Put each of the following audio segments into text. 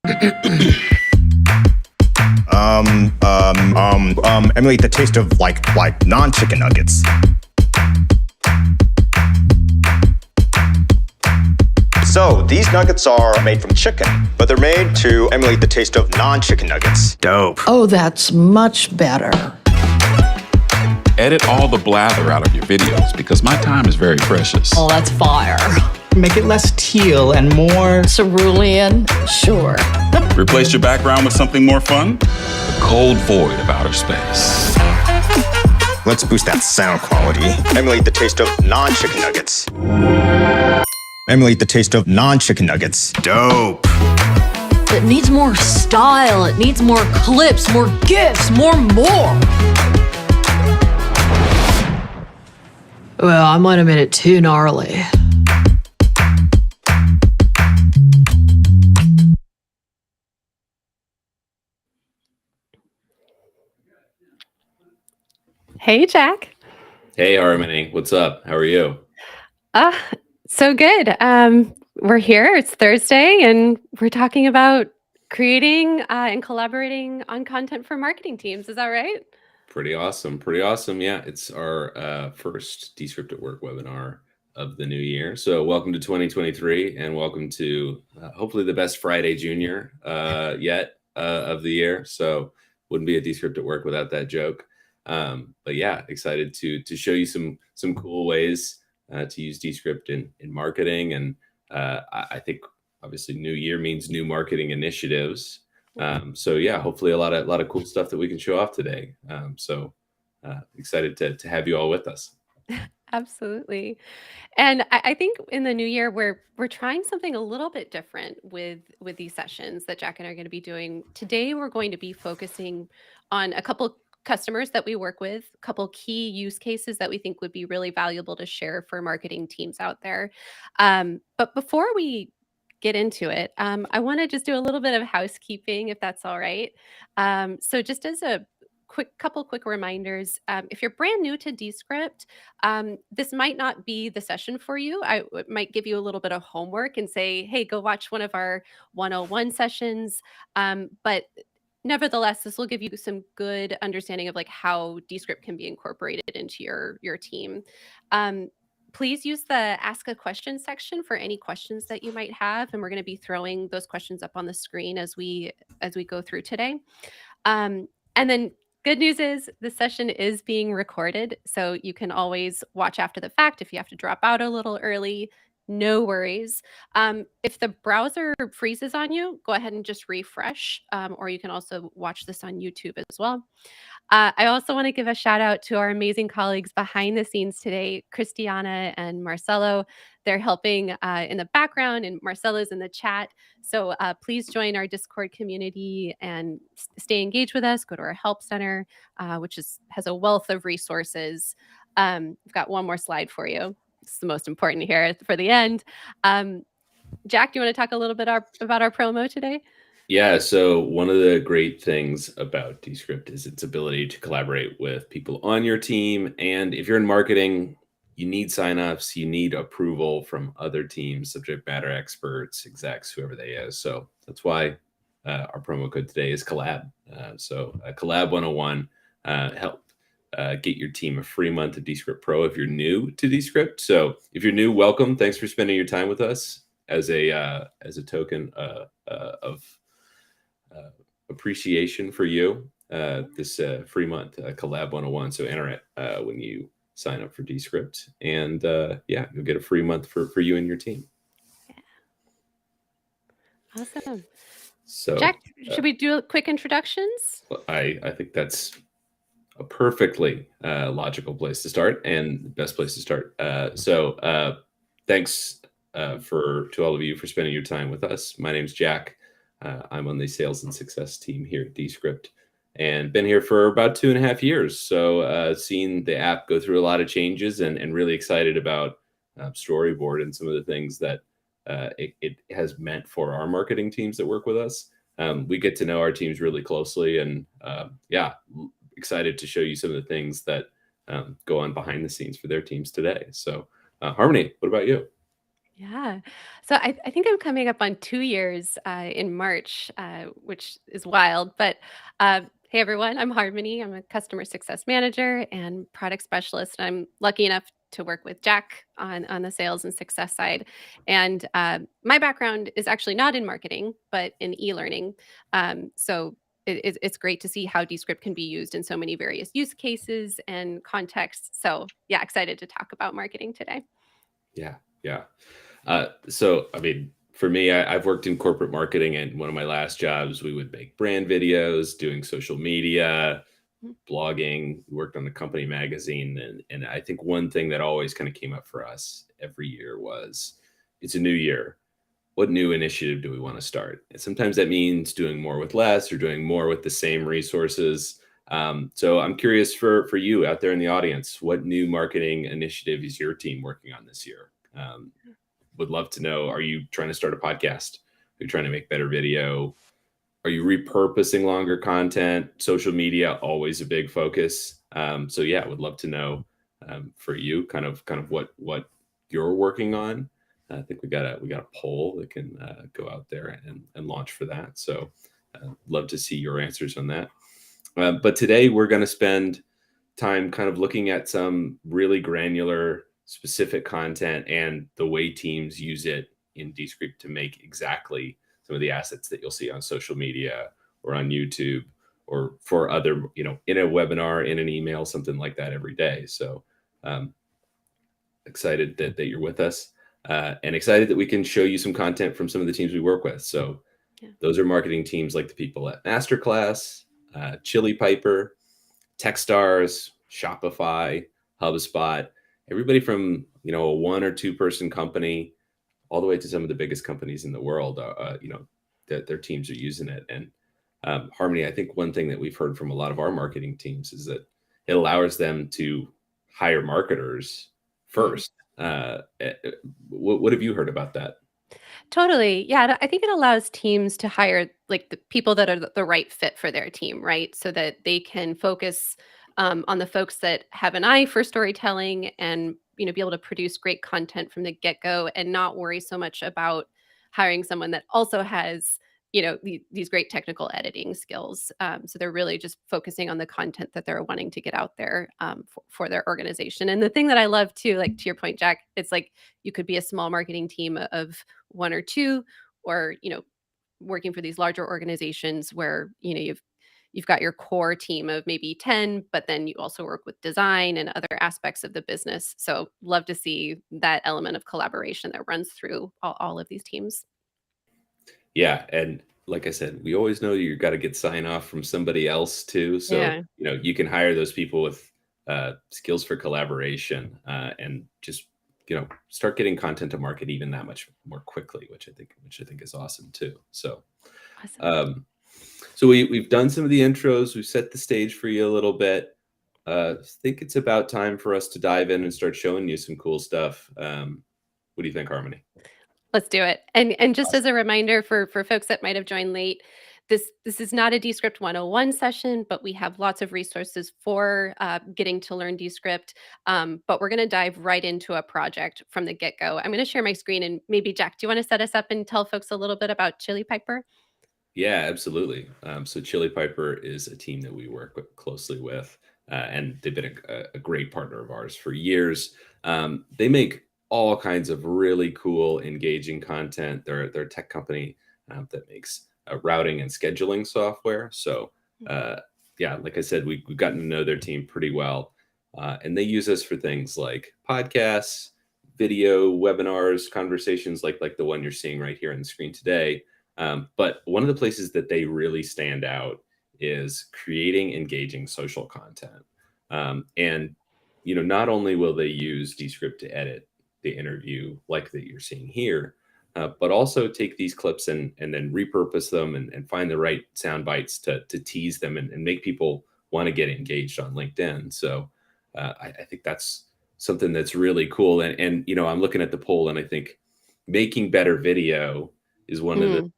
Emulate the taste of like non-chicken nuggets. So these nuggets are made from chicken, but they're made to emulate the taste of non-chicken nuggets. Dope. Oh, that's much better. Edit all the blather out of your videos because my time is very precious. Oh, that's fire. Make it less teal and more Cerulean? Sure. Replace your background with something more fun? The cold void of outer space. Let's boost that sound quality. Emulate the taste of non-chicken nuggets. Emulate the taste of non-chicken nuggets. Dope. It needs more style. It needs more clips, more gifs, more. Well, I might have made it too gnarly. Hey, Jack. Hey, Harmony. What's up? How are you? So good. We're here. It's Thursday, and we're talking about creating and collaborating on content for marketing teams. Is that right? Pretty awesome. Pretty awesome. Yeah, it's our first Descript at Work webinar of the new year. So welcome to 2023, and welcome to hopefully the best Friday Junior yet of the year. So wouldn't be a Descript at Work without that joke. But yeah, excited to show you some cool ways to use Descript in marketing. And I think obviously new year means new marketing initiatives. So yeah, hopefully a lot of cool stuff that we can show off today. So excited to have you all with us. Absolutely. And I think in the new year, we're trying something a little bit different with these sessions that Jack and I are going to be doing. Today, we're going to be focusing on a couple customers that we work with, a couple key use cases that we think would be really valuable to share for marketing teams out there. But before we get into it, I want to just do a little bit of housekeeping, if that's all right. So just as a couple quick reminders, if you're brand new to Descript, this might not be the session for you. I might give you a little bit of homework and say, hey, go watch one of our 101 sessions. But nevertheless, this will give you some good understanding of like how Descript can be incorporated into your team. Please use the ask a question section for any questions that you might have. And we're going to be throwing those questions up on the screen as we go through today. And then good news is the session is being recorded. So you can always watch after the fact. If you have to drop out a little early, no worries. If the browser freezes on you, go ahead and just refresh, or you can also watch this on YouTube as well. I also want to give a shout out to our amazing colleagues behind the scenes today, Christiana and Marcelo. They're helping in the background, and Marcelo's in the chat. So please join our Discord community and stay engaged with us. Go to our help center, which has a wealth of resources. I've got one more slide for you. It's the most important here for the end. Jack, do you want to talk a little bit about our promo today? Yeah, so one of the great things about Descript is its ability to collaborate with people on your team. And if you're in marketing, you need signups, you need approval from other teams, subject matter experts, execs, whoever they is. So that's why our promo code today is collab. So collab 101 help get your team a free month of Descript Pro if you're new to Descript. So if you're new, welcome. Thanks for spending your time with us as a token of appreciation for you. This free month, Collab 101. So enter it when you sign up for Descript, and yeah, you'll get a free month for you and your team. Yeah. Awesome. So Jack, should we do quick introductions? I think that's a perfectly logical place to start and the best place to start. So thanks to all of you for spending your time with us. My name's Jack. I'm on the sales and success team here at Descript and been here for about 2.5 years. So seen the app go through a lot of changes and really excited about Storyboard and some of the things that it has meant for our marketing teams that work with us. We get to know our teams really closely, and yeah, excited to show you some of the things that go on behind the scenes for their teams today. So Harmony, what about you? Yeah. So I think I'm coming up on 2 years in March, which is wild. But hey, everyone, I'm Harmony. I'm a customer success manager and product specialist. I'm lucky enough to work with Jack on the sales and success side. And my background is actually not in marketing, but in e-learning. So it's great to see how Descript can be used in so many various use cases and contexts. So yeah, excited to talk about marketing today. Yeah, yeah. So, I mean, for me, I've worked in corporate marketing, and one of my last jobs, we would make brand videos, doing social media, blogging. We worked on the company magazine, and I think one thing that always kind of came up for us every year was, it's a new year. What new initiative do we want to start? And sometimes that means doing more with less or doing more with the same resources. So I'm curious for you out there in the audience, what new marketing initiative is your team working on this year? Would love to know. Are you trying to start a podcast? Are you trying to make better video? Are you repurposing longer content? Social media, always a big focus. So yeah, would love to know for you kind of what you're working on. I think we got a poll that can go out there and launch for that. So love to see your answers on that. But today we're going to spend time kind of looking at some really granular, specific content and the way teams use it in Descript to make exactly some of the assets that you'll see on social media or on YouTube or for other, in a webinar, in an email, something like that every day. So excited that you're with us and excited that we can show you some content from some of the teams we work with. So those are marketing teams like the people at Masterclass, Chili Piper, Techstars, Shopify, HubSpot, everybody from, a 1 or 2 person company all the way to some of the biggest companies in the world, that their teams are using it. And Harmony, I think one thing that we've heard from a lot of our marketing teams is that it allows them to hire marketers first. What have you heard about that? Totally. Yeah, I think it allows teams to hire like the people that are the right fit for their team, right? So that they can focus on the folks that have an eye for storytelling and be able to produce great content from the get-go and not worry so much about hiring someone that also has these great technical editing skills. So they're really just focusing on the content that they're wanting to get out there for their organization. And the thing that I love too, like to your point, Jack, it's like you could be a small marketing team of 1 or 2, or working for these larger organizations where you've got your core team of maybe 10, but then you also work with design and other aspects of the business. So love to see that element of collaboration that runs through all of these teams. Yeah. And like I said, we always know you got to get sign off from somebody else too. So, Yeah. you can hire those people with skills for collaboration and just, start getting content to market even that much more quickly, which I think is awesome too. So, Awesome. so we've done some of the intros. We've set the stage for you a little bit. I think it's about time for us to dive in and start showing you some cool stuff. What do you think, Harmony? Let's do it. And just as a reminder for folks that might have joined late, this is not a Descript 101 session, but we have lots of resources for getting to learn Descript. But we're going to dive right into a project from the get-go. I'm going to share my screen, and maybe Jack, do you want to set us up and tell folks a little bit about Chili Piper? Yeah, absolutely. So Chili Piper is a team that we work closely with, and they've been a great partner of ours for years. They make all kinds of really cool, engaging content. They're a tech company that makes routing and scheduling software. So yeah, like I said, we've gotten to know their team pretty well, and they use us for things like podcasts, video, webinars, conversations like the one you're seeing right here on the screen today. But one of the places that they really stand out is creating engaging social content. And not only will they use Descript to edit the interview like that you're seeing here, but also take these clips and then repurpose them and find the right sound bites to tease them and make people want to get engaged on LinkedIn. So I think that's something that's really cool. And I'm looking at the poll, and I think making better video is one of the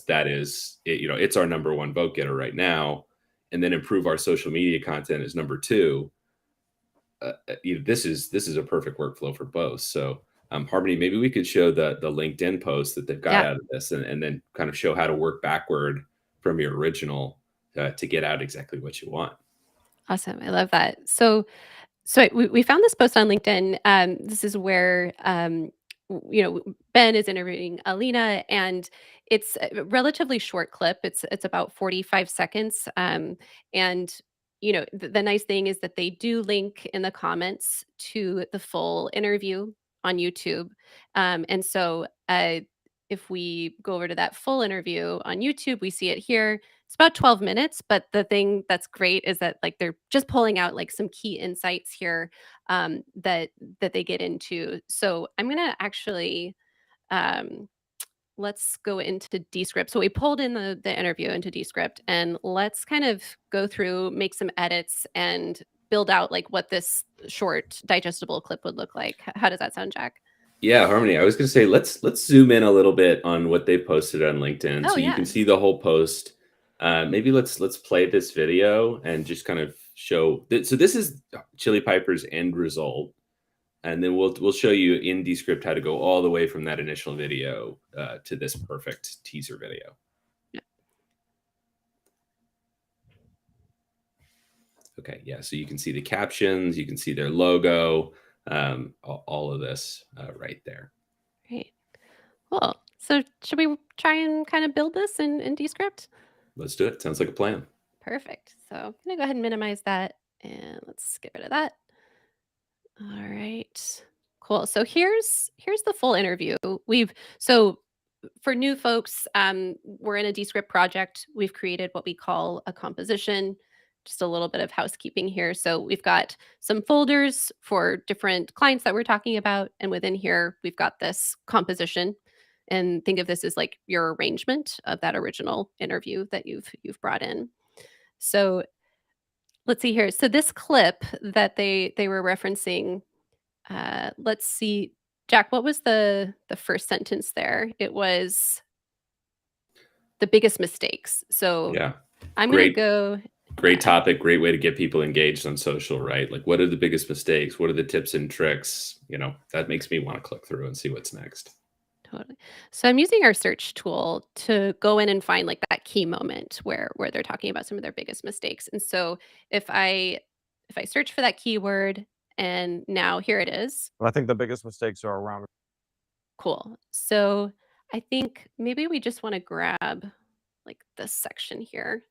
that is it's our number 1 vote getter right now, and then improve our social media content is number 2. This is a perfect workflow for both. So Harmony, maybe we could show the LinkedIn post that they've got Yeah. out of this, and then kind of show how to work backward from your original to get out exactly what you want. Awesome. I love that. So we found this post on LinkedIn. This is where Ben is interviewing Alina, and it's a relatively short clip. It's about 45 seconds. And the nice thing is that they do link in the comments to the full interview on YouTube. And so if we go over to that full interview on YouTube, we see it here. It's about 12 minutes, but the thing that's great is that like they're just pulling out like some key insights here that they get into. So I'm gonna actually um, let's go into Descript. So we pulled in the interview into Descript, and let's kind of go through, make some edits, and build out like what this short digestible clip would look like. How does that sound, Jack? Yeah, Harmony. I was going to say let's zoom in a little bit on what they posted on LinkedIn, Oh so you yeah. can see the whole post. Maybe let's play this video and just kind of show. So this is Chili Piper's end result, and then we'll show you in Descript how to go all the way from that initial video to this perfect teaser video. Okay, yeah. So you can see the captions, you can see their logo, all of this right there. Great. Cool. So should we try and kind of build this in Descript? Let's do it. Sounds like a plan. Perfect. So I'm gonna go ahead and minimize that, and let's get rid of that. All right. Cool. So here's the full interview. So for new folks, we're in a Descript project. We've created what we call a composition. Just a little bit of housekeeping here. So we've got some folders for different clients that we're talking about, and within here we've got this composition. And think of this as like your arrangement of that original interview that you've brought in. So let's see here. So this clip that they were referencing, let's see, Jack, what was the first sentence there? It was the biggest mistakes. So Yeah. I'm gonna Great. go. Great topic. Great way to get people engaged on social, right? Like, what are the biggest mistakes? What are the tips and tricks? That makes me want to click through and see what's next. Totally. So I'm using our search tool to go in and find like that key moment where they're talking about some of their biggest mistakes. And so if I search for that keyword, and now here it is. Well, I think the biggest mistakes are around. Cool. So I think maybe we just want to grab like this section here.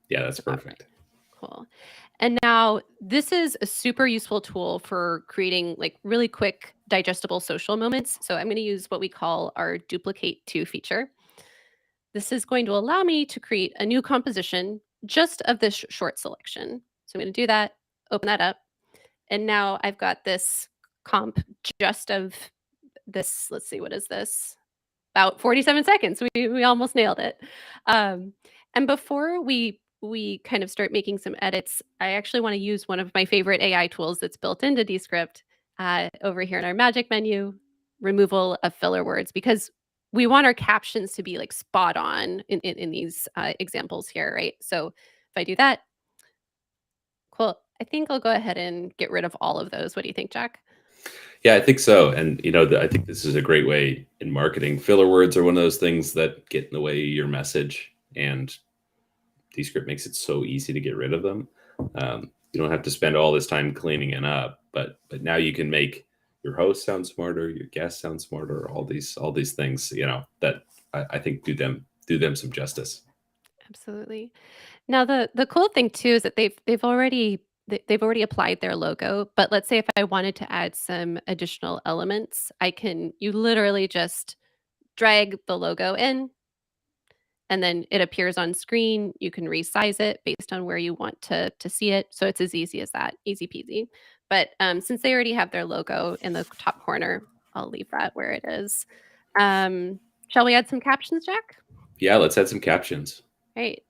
Yeah, that's About right. perfect. Cool. And now this is a super useful tool for creating like really quick digestible social moments. So I'm going to use what we call our duplicate to feature. This is going to allow me to create a new composition just of this short selection. So I'm going to do that, open that up. And now I've got this comp just of this. Let's see, what is this? About 47 seconds. We almost nailed it. And before we kind of start making some edits, I actually want to use one of my favorite AI tools that's built into Descript over here in our magic menu, removal of filler words, because we want our captions to be like spot on in these examples here, right? So if I do that, cool. I think I'll go ahead and get rid of all of those. What do you think, Jack? Yeah, I think so. And I think this is a great way in marketing. Filler words are one of those things that get in the way of your message, and Descript makes it so easy to get rid of them. You don't have to spend all this time cleaning it up, but now you can make your host sound smarter, your guest sound smarter, all these things, that I think do them some justice. Absolutely. Now the cool thing too is that they've already applied their logo, but let's say if I wanted to add some additional elements, you literally just drag the logo in, and then it appears on screen. You can resize it based on where you want to see it. So it's as easy as that, easy peasy. But since they already have their logo in the top corner, I'll leave that where it is. Shall we add some captions, Jack? Yeah, let's add some captions. Right.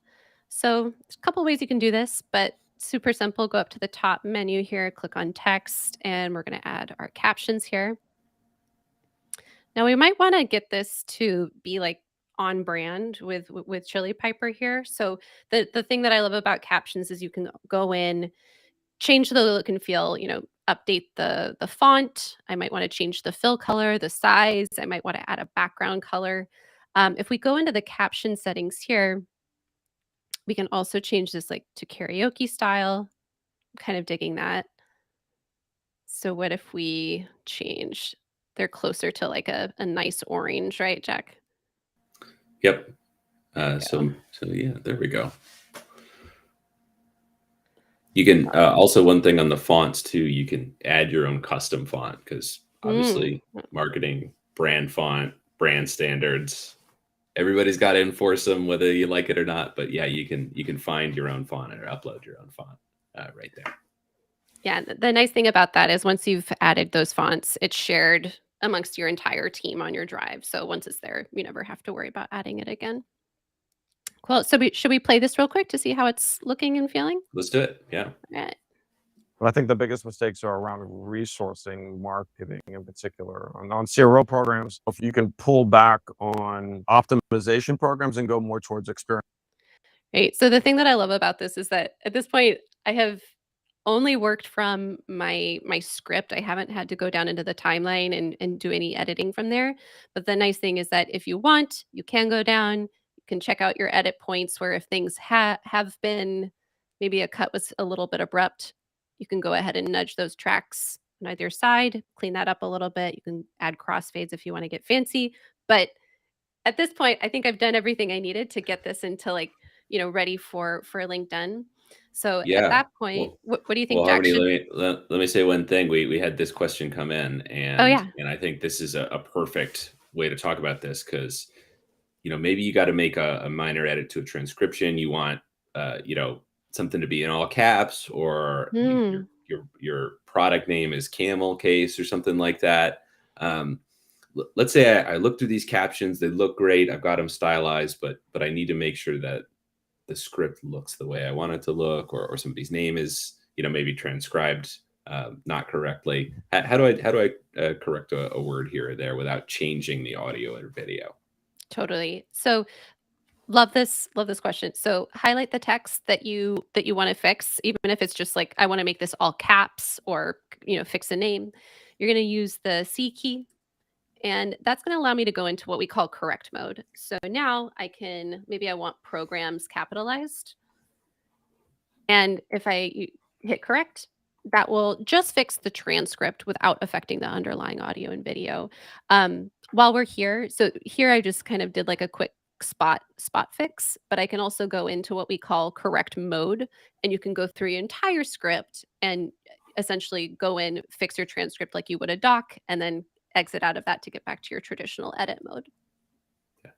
So there's a couple ways you can do this, but super simple. Go up to the top menu here, click on text, and we're going to add our captions here. Now we might want to get this to be like on brand with Chili Piper here. So the thing that I love about captions is you can go in, change the look and feel, update the font. I might want to change the fill color, the size. I might want to add a background color. If we go into the caption settings here, we can also change this like to karaoke style. I'm kind of digging that. So what if we change? They're closer to like a nice orange, right, Jack? Yep. There we go. So yeah, there we go. You can also, one thing on the fonts too, you can add your own custom font, because obviously marketing, brand font, brand standards, everybody's got to enforce them whether you like it or not. But yeah, you can find your own font or upload your own font right there. Yeah, the nice thing about that is once you've added those fonts, it's shared amongst your entire team on your drive. So once it's there, you never have to worry about adding it again. Cool. So should we play this real quick to see how it's looking and feeling? Let's do it. Yeah. All right. But I think the biggest mistakes are around resourcing marketing in particular. On CRO programs, if you can pull back on optimization programs and go more towards experience. Right. So the thing that I love about this is that at this point, I have only worked from my script. I haven't had to go down into the timeline and do any editing from there. But the nice thing is that if you want, you can go down, you can check out your edit points where if things have been, maybe a cut was a little bit abrupt, you can go ahead and nudge those tracks on either side, clean that up a little bit. You can add crossfades if you want to get fancy. But at this point, I think I've done everything I needed to get this into like, ready for LinkedIn. So at Yeah. that point, what do you think, Well, Jack? Harmony, let me say one thing. We had this question come in, and Oh, yeah. and I think this is a perfect way to talk about this, because maybe you got to make a minor edit to a transcription. You want something to be in all caps, or your product name is Camel Case or something like that. Let's say I look through these captions, they look great, I've got them stylized, but I need to make sure that the script looks the way I want it to look, or somebody's name is maybe transcribed not correctly. How do I correct a word here or there without changing the audio or video? Totally. So love this question. So highlight the text that you want to fix, even if it's just like I want to make this all caps, or fix a name. You're going to use the C key. And that's going to allow me to go into what we call correct mode. So now maybe I want programs capitalized. And if I hit correct, that will just fix the transcript without affecting the underlying audio and video. While we're here, so here I just kind of did like a quick spot fix, but I can also go into what we call correct mode, and you can go through your entire script and essentially go in, fix your transcript like you would a doc, and then exit out of that to get back to your traditional edit mode. Yeah.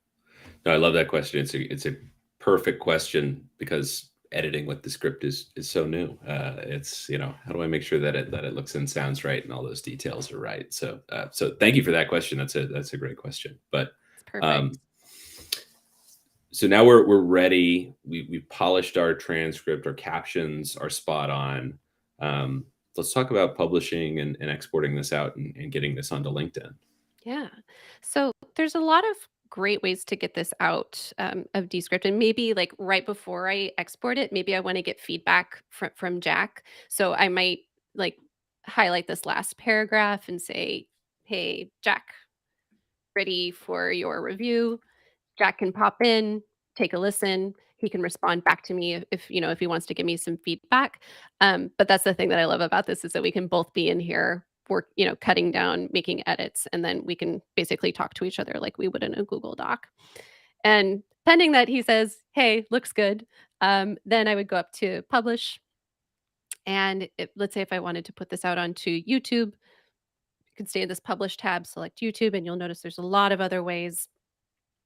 No, I love that question. It's a perfect question, because editing with the script is so new. It's how do I make sure that it looks and sounds right and all those details are right. So thank you for that question. That's a great question. But it's perfect. So now we're ready. We've polished our transcript, our captions are spot on. Let's talk about publishing and exporting this out and getting this onto LinkedIn. Yeah. So there's a lot of great ways to get this out of Descript. And maybe like right before I export it, maybe I want to get feedback from Jack. So I might like highlight this last paragraph and say, hey, Jack, ready for your review. Jack can pop in, take a listen. He can respond back to me if he wants to give me some feedback. But that's the thing that I love about this, is that we can both be in here work, cutting down, making edits, and then we can basically talk to each other like we would in a Google Doc. And pending that he says, hey, looks good, then I would go up to publish. And let's say if I wanted to put this out onto YouTube, you can stay in this publish tab, select YouTube, and you'll notice there's a lot of other ways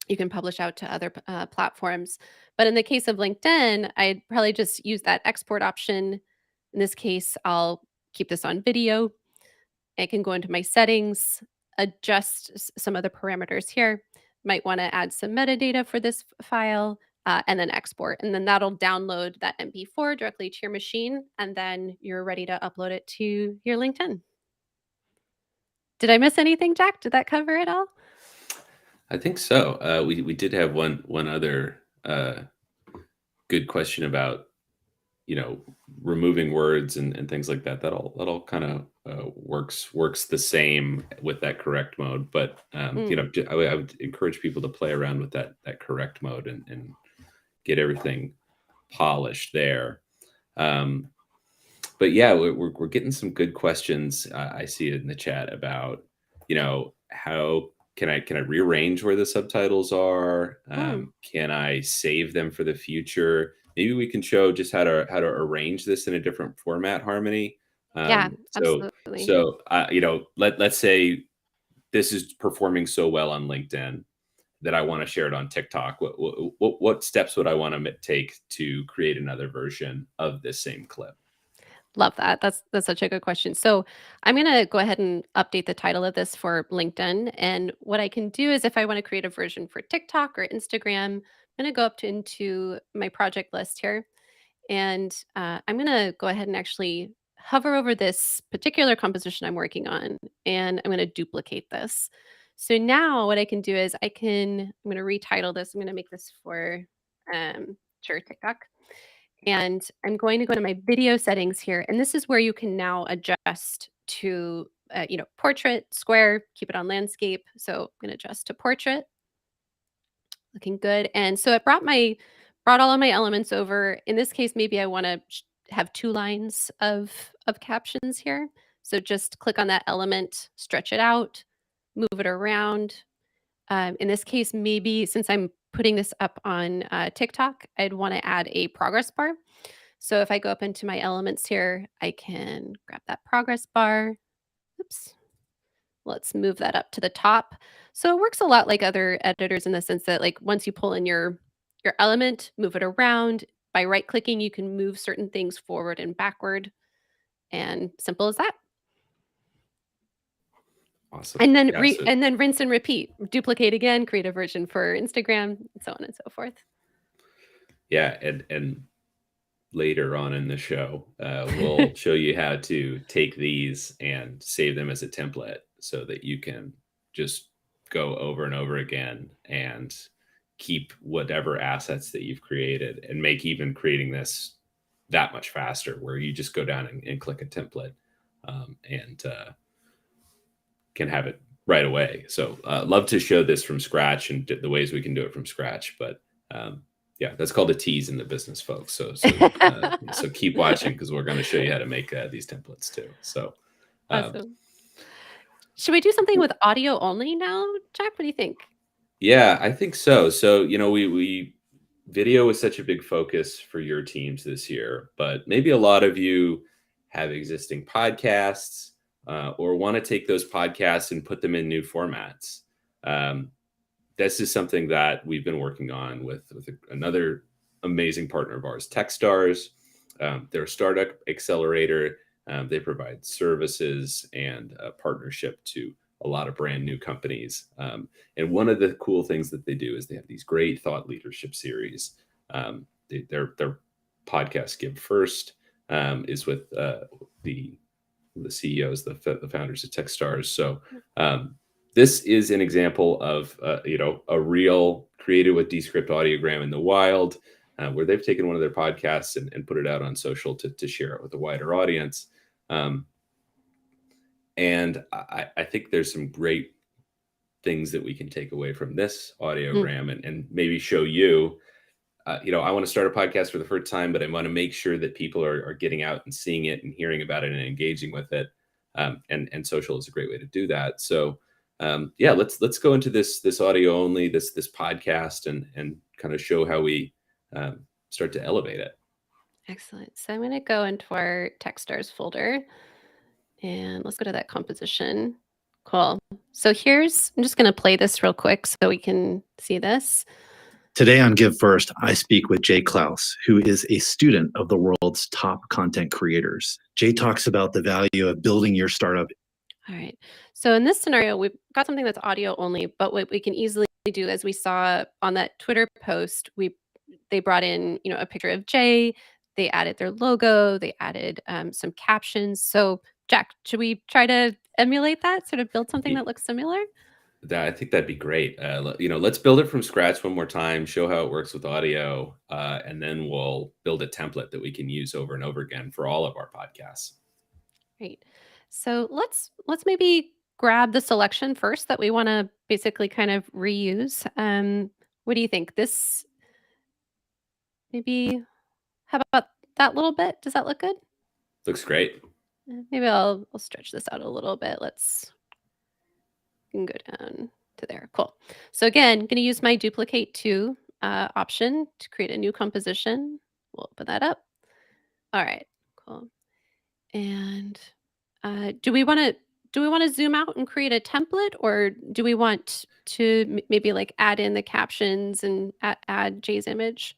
you can publish out to other platforms. But in the case of LinkedIn, I'd probably just use that export option. In this case, I'll keep this on video. I can go into my settings, adjust some of the parameters here. Might want to add some metadata for this file, and then export. And then that'll download that MP4 directly to your machine. And then you're ready to upload it to your LinkedIn. Did I miss anything, Jack? Did that cover it all? I think so. We did have one other good question about removing words and things like that. That'll kind of works the same with that correct mode. But I would encourage people to play around with that correct mode and get everything polished there. But yeah, we're getting some good questions. I see it in the chat about, how can I rearrange where the subtitles are? Can I save them for the future? Maybe we can show just how to arrange this in a different format, Harmony. Yeah, absolutely. So let's say this is performing so well on LinkedIn that I want to share it on TikTok. What steps would I want to take to create another version of this same clip? Love that. That's such a good question. So I'm going to go ahead and update the title of this for LinkedIn. And what I can do is if I want to create a version for TikTok or Instagram, I'm going to go into my project list here. And I'm going to go ahead and actually hover over this particular composition I'm working on. And I'm going to duplicate this. So now what I can do is I'm going to retitle this. I'm going to make this for sure TikTok. And I'm going to go to my video settings here. And this is where you can now adjust to, portrait, square, keep it on landscape. So I'm going to adjust to portrait. Looking good. And so it brought all of my elements over. In this case, maybe I want to have 2 lines of captions here. So just click on that element, stretch it out, move it around. In this case, maybe since I'm putting this up on TikTok, I'd want to add a progress bar. So if I go up into my elements here, I can grab that progress bar. Oops. Let's move that up to the top. So it works a lot like other editors in the sense that like once you pull in your element, move it around. By right clicking, you can move certain things forward and backward. And simple as that. Awesome. And then and then rinse and repeat. Duplicate again, create a version for Instagram, and so on and so forth. Yeah, and later on in the show, we'll show you how to take these and save them as a template so that you can just go over and over again and keep whatever assets that you've created and make even creating this that much faster, where you just go down and click a template and can have it right away. So love to show this from scratch and the ways we can do it from scratch. But yeah, that's called a tease in the business, folks. So keep watching because we're going to show you how to make these templates too. So awesome. Should we do something with audio only now, Jack? What do you think? Yeah, I think so. So, we video is such a big focus for your teams this year, but maybe a lot of you have existing podcasts or want to take those podcasts and put them in new formats. This is something that we've been working on with another amazing partner of ours, Techstars. They're a startup accelerator. They provide services and partnership to a lot of brand new companies. And one of the cool things that they do is they have these great thought leadership series. Their podcast, Give First, is with the CEOs, the founders of Techstars. So this is an example of a real created with Descript audiogram in the wild, where they've taken one of their podcasts and put it out on social to share it with a wider audience. And I think there's some great things that we can take away from this audiogram and maybe show you. I want to start a podcast for the first time, but I want to make sure that people are getting out and seeing it and hearing about it and engaging with it. And social is a great way to do that. So yeah, let's go into this audio only, this podcast and kind of show how we start to elevate it. Excellent. So I'm going to go into our Techstars folder and let's go to that composition. Cool. So I'm just going to play this real quick so we can see this. Today on Give First, I speak with Jay Klaus, who is a student of the world's top content creators. Jay talks about the value of building your startup. All right. So in this scenario, we've got something that's audio only, but what we can easily do, as we saw on that Twitter post, they brought in, a picture of Jay, they added their logo, they added some captions. So Jack, should we try to emulate that, sort of build something that looks similar? I think that'd be great. Let's build it from scratch one more time, show how it works with audio, and then we'll build a template that we can use over and over again for all of our podcasts. Great. So let's maybe grab the selection first that we want to basically kind of reuse. What do you think? This maybe how about that little bit? Does that look good? Looks great. Maybe I'll stretch this out a little bit. Let's can go down to there. Cool. So again, going to use my duplicate to option to create a new composition. We'll open that up. All right. Cool. And do we want to zoom out and create a template, or do we want to maybe like add in the captions and add Jay's image?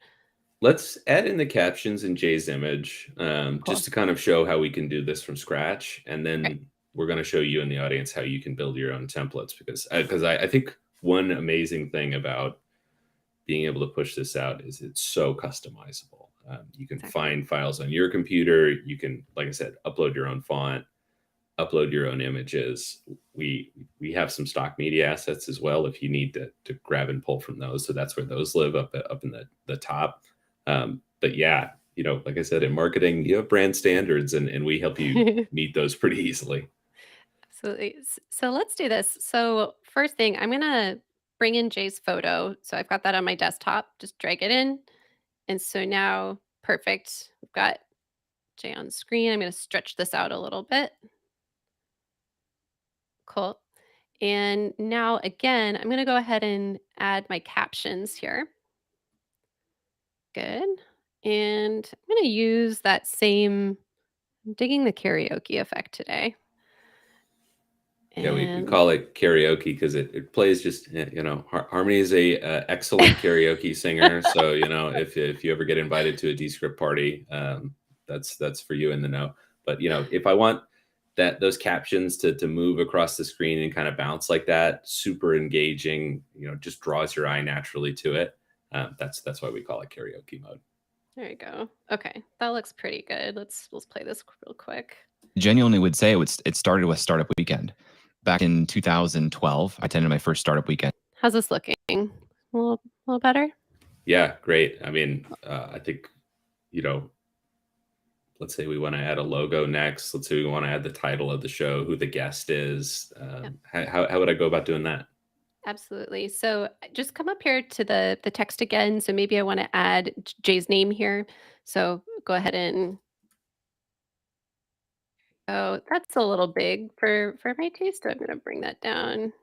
Let's add in the captions in Jay's image, Cool. just to kind of show how we can do this from scratch, and Right. then we're going to show you in the audience how you can build your own templates. Because I think one amazing thing about being able to push this out is it's so customizable. You can Exactly. find files on your computer. You can, like I said, upload your own font, upload your own images. We have some stock media assets as well if you need to grab and pull from those. So that's where those live up in the top. But yeah, like I said, in marketing, you have brand standards, and we help you meet those pretty easily. Absolutely. So let's do this. So first thing, I'm gonna bring in Jay's photo. So I've got that on my desktop. Just drag it in. And so now, perfect. We've got Jay on screen. I'm gonna stretch this out a little bit. Cool. And now again, I'm gonna go ahead and add my captions here. Good. And I'm gonna use that same, I'm digging the karaoke effect today. Yeah, we And call it karaoke because it plays just, Harmony is a excellent karaoke singer. So, if you ever get invited to a Descript party, that's for you in the know. But, if I want those captions to move across the screen and kind of bounce like that, super engaging, just draws your eye naturally to it. That's why we call it karaoke mode. there you go. Okay, that looks pretty good. Let's play this real quick. Genuinely would say it started with Startup Weekend. Back in 2012, I attended my first Startup Weekend. How's this looking? A little better? Yeah, great. I mean, I think, let's say we want to add a logo next. Let's say we want to add the title of the show, who the guest is. How would I go about doing that? Absolutely. So just come up here to the text again. So maybe I want to add Jay's name here. So go ahead and oh, that's a little big for my taste. I'm gonna bring that down.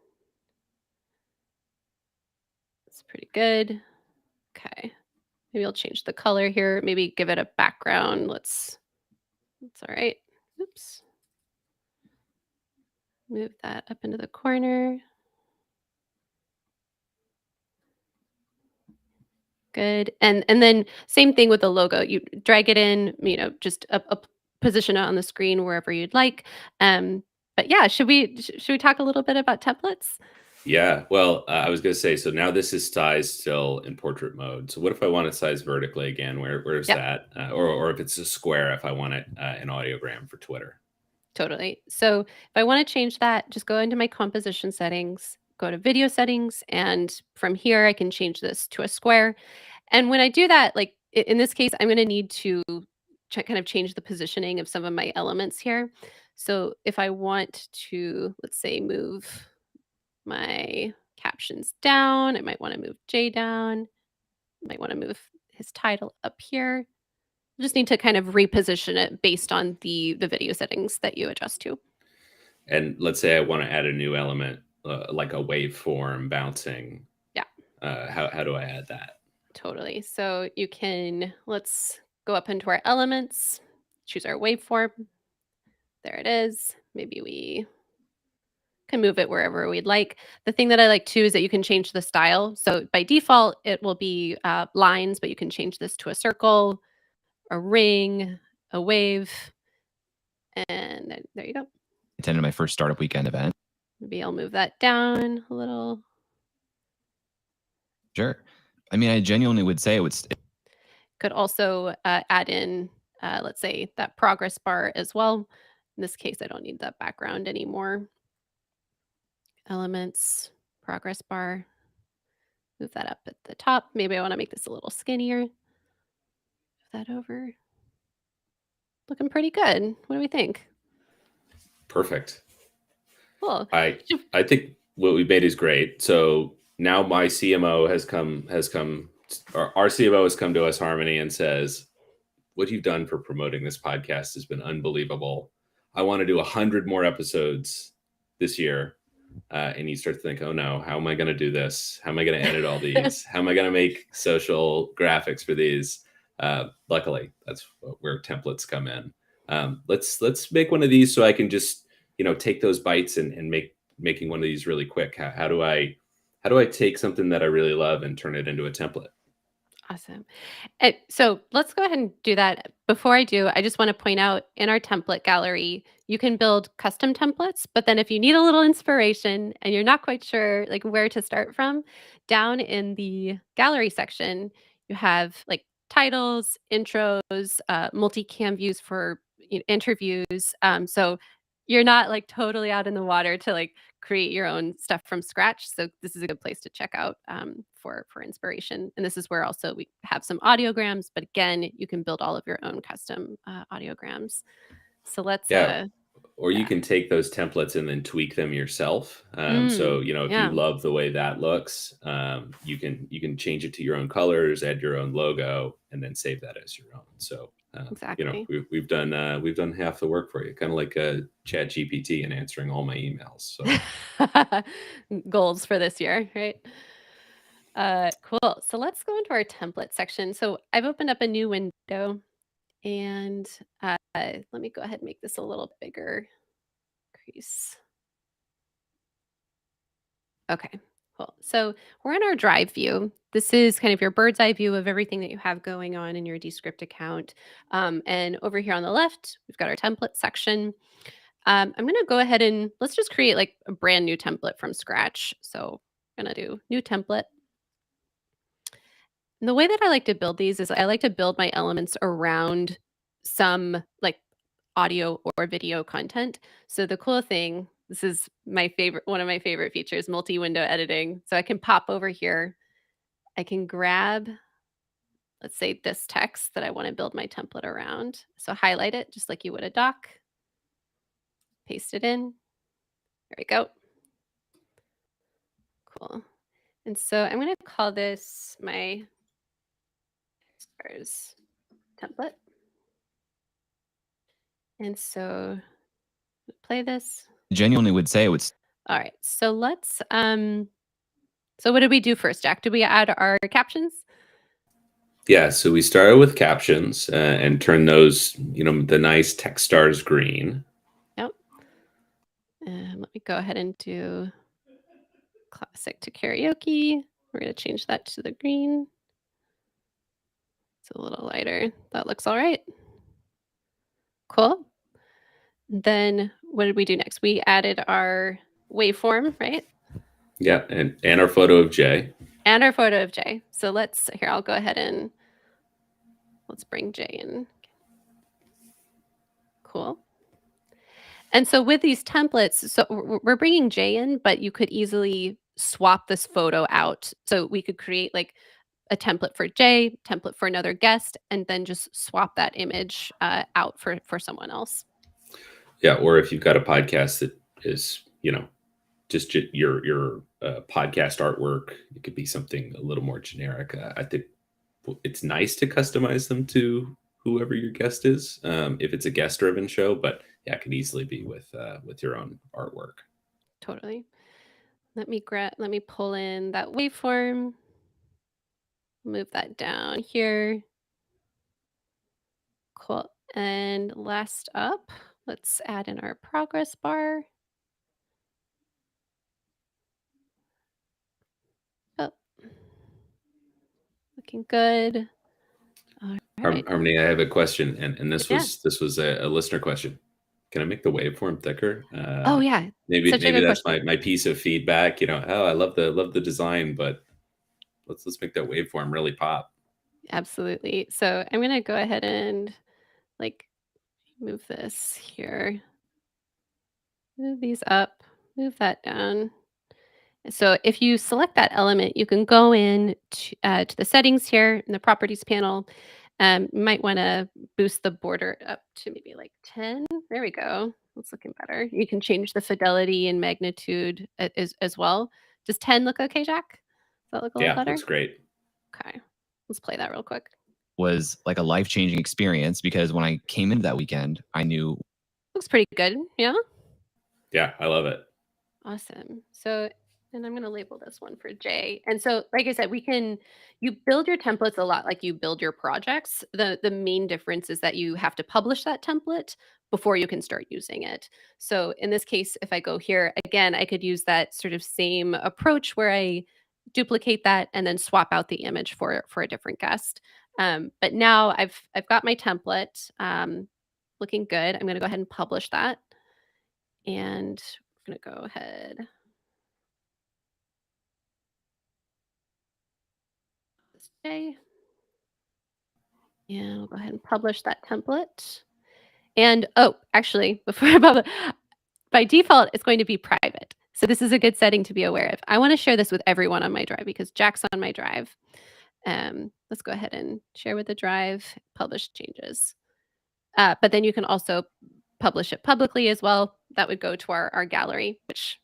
It's pretty good. Okay. Maybe I'll change the color here. Maybe give it a background. That's all right. Oops. Move that up into the corner. Good. And then same thing with the logo. You drag it in, just position it on the screen wherever you'd like. But yeah, should we talk a little bit about templates? Yeah, well, I was going to say, so now this is sized still in portrait mode. So what if I want it sized vertically again? Where's Yep. that? Or if it's a square, if I want it an audiogram for Twitter. Totally. So if I want to change that, just go into my composition settings, go to video settings, and from here I can change this to a square. And when I do that, like in this case, I'm going to need to kind of change the positioning of some of my elements here. So if I want to, let's say, move my captions down, I might want to move J down, I might want to move his title up here. Just need to kind of reposition it based on the video settings that you adjust to. And let's say I want to add a new element, like a waveform bouncing. Yeah, How do I add that? totally. So you can, let's go up into our elements, choose our waveform. There it is. Maybe we can move it wherever we'd like. The thing that I like too is that you can change the style. So by default, it will be lines, but you can change this to a circle, a ring, a wave, and then there you go. Attended my first Startup Weekend event. Maybe I'll move that down a little. Sure. I mean, I genuinely would say Could also add in, let's say, that progress bar as well. In this case, I don't need that background anymore. Elements. progress bar. Move that up at the top. Maybe I want to make this a little skinnier. Move that over. Looking pretty good. What do we think? Perfect. Cool. I think what we made is great. So now my CMO has come, our CMO has come to us, Harmony, and says, what you've done for promoting this podcast has been unbelievable. I want to do 100 more episodes this year. And you start to think, oh no, how am I going to do this? How am I going to edit all these? How am I going to make social graphics for these? Luckily, that's where templates come in. Let's make one of these so I can just, take those bites and making one of these really quick. How do I take something that I really love and turn it into a template? Awesome. So let's go ahead and do that. Before I do, I just want to point out in our template gallery, you can build custom templates, but then if you need a little inspiration and you're not quite sure like where to start from, down in the gallery section, you have like titles, intros, multi-cam views for interviews. So you're not like totally out in the water to like create your own stuff from scratch. So this is a good place to check out for inspiration. And this is where also we have some audiograms, but again, you can build all of your own custom audiograms. So let's or you can take those templates and then tweak them yourself. So if you love the way that looks, you can change it to your own colors, add your own logo, and then save that as your own. So exactly. we've done half the work for you, kind of like a Chat GPT and answering all my emails. So goals for this year, right? Cool. So let's go into our template section. So I've opened up a new window, and let me go ahead and make this a little bigger. Crease. Okay. Cool. So we're in our drive view. This is kind of your bird's eye view of everything that you have going on in your Descript account. And over here on the left, we've got our template section. I'm going to go ahead and let's just create like a brand new template from scratch. So I'm going to do new template. And the way that I like to build these is I like to build my elements around some like audio or video content. So the cool thing, this is one of my favorite features, multi-window editing. So I can pop over here. I can grab, let's say this text that I want to build my template around. So highlight it just like you would a doc. Paste it in. There we go. Cool. And so I'm going to call this my stars template. And so play this. Genuinely would say it would. All right. So let's so what did we do first, Jack? Did we add our captions? Yeah, so we started with captions and turned those, the nice text stars green. Yep. And let me go ahead and do classic to karaoke. We're going to change that to the green. It's a little lighter. That looks all right. Cool. Then what did we do next? We added our waveform, right? Yeah, and our photo of Jay. And our photo of Jay. So I'll go ahead and let's bring Jay in. Cool. And so with these templates, so we're bringing Jay in, but you could easily swap this photo out. So we could create like a template for Jay, template for another guest, and then just swap that image out for someone else. Yeah, or if you've got a podcast that is, just your podcast artwork, it could be something a little more generic. I think it's nice to customize them to whoever your guest is, if it's a guest-driven show. But yeah, it could easily be with your own artwork. Totally. Let me pull in that waveform. Move that down here. Cool. And last up, let's add in our progress bar. Oh, looking good. All right. Harmony, I have a question, and this was a listener question. Can I make the waveform thicker? Oh yeah. Maybe that's my piece of feedback. I love the design, but let's make that waveform really pop. Absolutely. So I'm gonna go ahead and move this here. Move these up, move that down. So if you select that element, you can go in to the settings here in the properties panel. You might want to boost the border up to maybe like 10. There we go. That's looking better. You can change the fidelity and magnitude as well. Does 10 look okay, Jack? Does that look a little Yeah, better? looks great. Okay. Let's play that real quick. Was like a life-changing experience because when I came into that weekend, I knew Looks pretty good. Yeah. Yeah, I love it. Awesome. So, and I'm going to label this one for Jay. And so, like I said, you build your templates a lot like you build your projects. The main difference is that you have to publish that template before you can start using it. So in this case, if I go here again, I could use that sort of same approach where I duplicate that and then swap out the image for a different guest. But now I've got my template looking good. I'm going to go ahead and publish that. And I'm going to go ahead. This day. And I'll go ahead and publish that template. And oh, actually, before I publish, by default, it's going to be private. So this is a good setting to be aware of. I want to share this with everyone on my drive because Jack's on my drive. Let's go ahead and share with the drive, publish changes. But then you can also publish it publicly as well. That would go to our gallery, which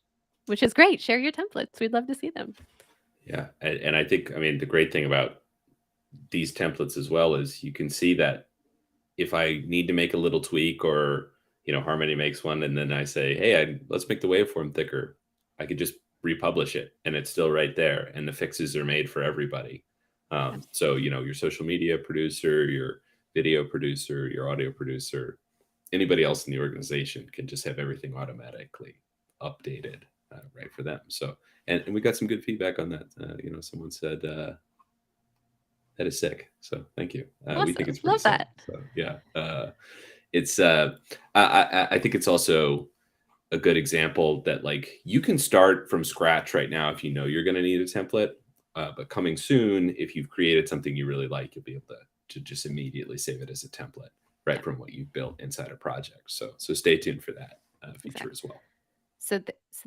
is great. Share your templates. We'd love to see them. Yeah. And I think, I mean, the great thing about these templates as well is you can see that if I need to make a little tweak or, Harmony makes one and then I say, hey, let's make the waveform thicker, I could just republish it and it's still right there. And the fixes are made for everybody. So, your social media producer, your video producer, your audio producer, anybody else in the organization can just have everything automatically updated right for them. So, and we got some good feedback on that. Someone said that is sick. So thank you. Awesome. We think it's love sick. that. So yeah, it's I think it's also a good example that like you can start from scratch right now if you know you're going to need a template. But coming soon, if you've created something you really like, you'll be able to just immediately save it as a template right from what you've built inside a project. So stay tuned for that feature as well. So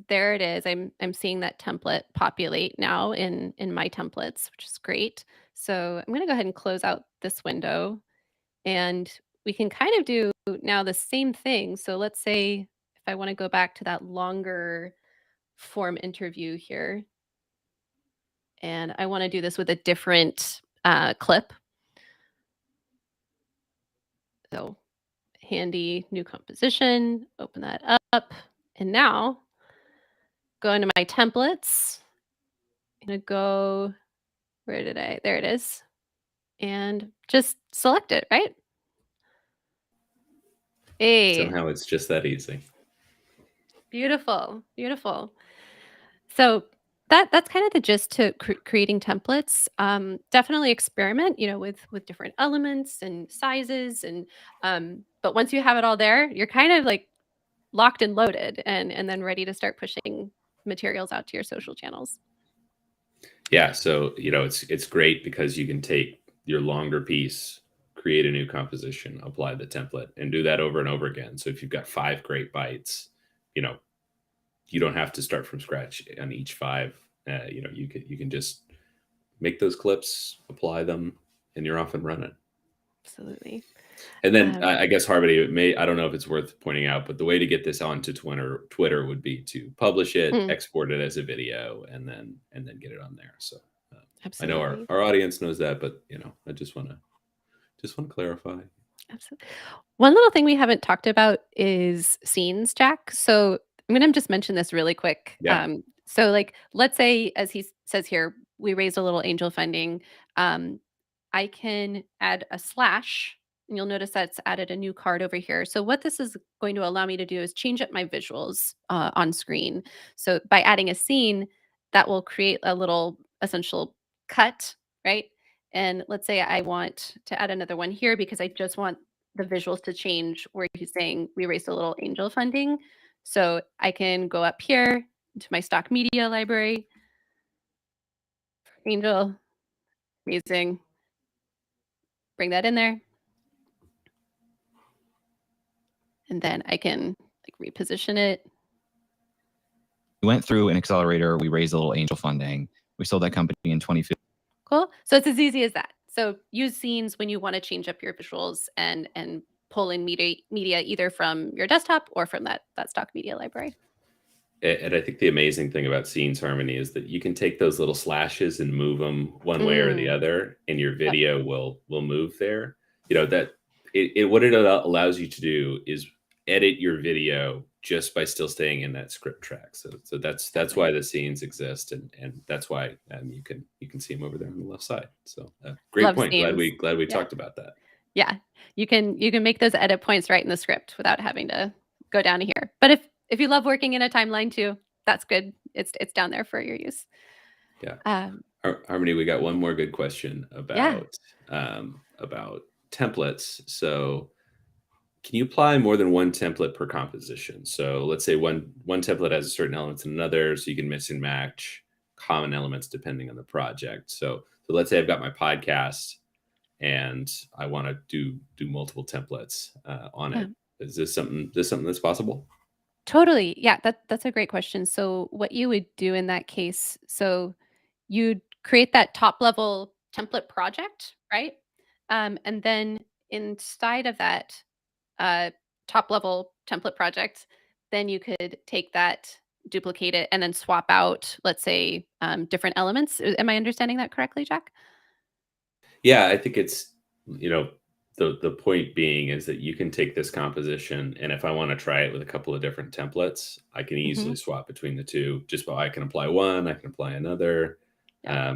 there it is. I'm seeing that template populate now in my templates, which is great. So I'm going to go ahead and close out this window, and we can kind of do now the same thing. So let's say if I want to go back to that longer form interview here, and I want to do this with a different clip. So handy new composition, open that up. And now go into my templates. I'm going to go, there it is. And just select it, right? Hey. Somehow it's just that easy. Beautiful, beautiful. So that's kind of the gist to creating templates. Definitely experiment, with different elements and sizes, and but once you have it all there, you're kind of like locked and loaded, and then ready to start pushing materials out to your social channels. Yeah, so it's great because you can take your longer piece, create a new composition, apply the template, and do that over and over again. So if you've got 5 great bites, you don't have to start from scratch on each 5. You can just make those clips, apply them, and you're off and running. Absolutely. And then I guess Harmony, I don't know if it's worth pointing out, but the way to get this onto Twitter would be to publish it, export it as a video, and then get it on there. So I know our audience knows that, but I just want to clarify. Absolutely. One little thing we haven't talked about is scenes, Jack. So I'm going to just mention this really quick. Yeah. So like, let's say, as he says here, we raised a little angel funding. I can add a slash, and you'll notice that's added a new card over here. So what this is going to allow me to do is change up my visuals on screen. So by adding a scene, that will create a little essential cut, right? And let's say I want to add another one here because I just want the visuals to change where he's saying we raised a little angel funding. So I can go up here to my stock media library. Angel, amazing. Bring that in there. And then I can like reposition it. went through an accelerator. We raised a little angel funding. We sold that company in 2015. Cool. So it's as easy as that. So use scenes when you want to change up your visuals and pull in media either from your desktop or from that stock media library. And I think the amazing thing about scenes harmony is that you can take those little slashes and move them one way or the other, and your video will move there. You know, that what it allows you to do is edit your video just by still staying in that script track. So that's why the scenes exist, and that's why you can see them over there on the left side. So great Love point. scenes. Glad we talked about that. Yeah, you can make those edit points right in the script without having to go down to here. But if you love working in a timeline too, that's good. It's down there for your use. Yeah. Harmony, we got one more good question about templates. So can you apply more than one template per composition? So let's say one template has a certain elements and another, so you can mix and match common elements depending on the project. So let's say I've got my podcast and I want to do multiple templates on it. Is this something that's possible? Totally. Yeah, that's a great question. So what you would do in that case, so you'd create that top level template project, right? And then inside of that top level template project, then you could take that, duplicate it, and then swap out, let's say, different elements. Am I understanding that correctly, Jack? Yeah, I think it's, the point being is that you can take this composition, and if I want to try it with a couple of different templates, I can easily swap between the two. Just by I can apply one, I can apply another. Yeah.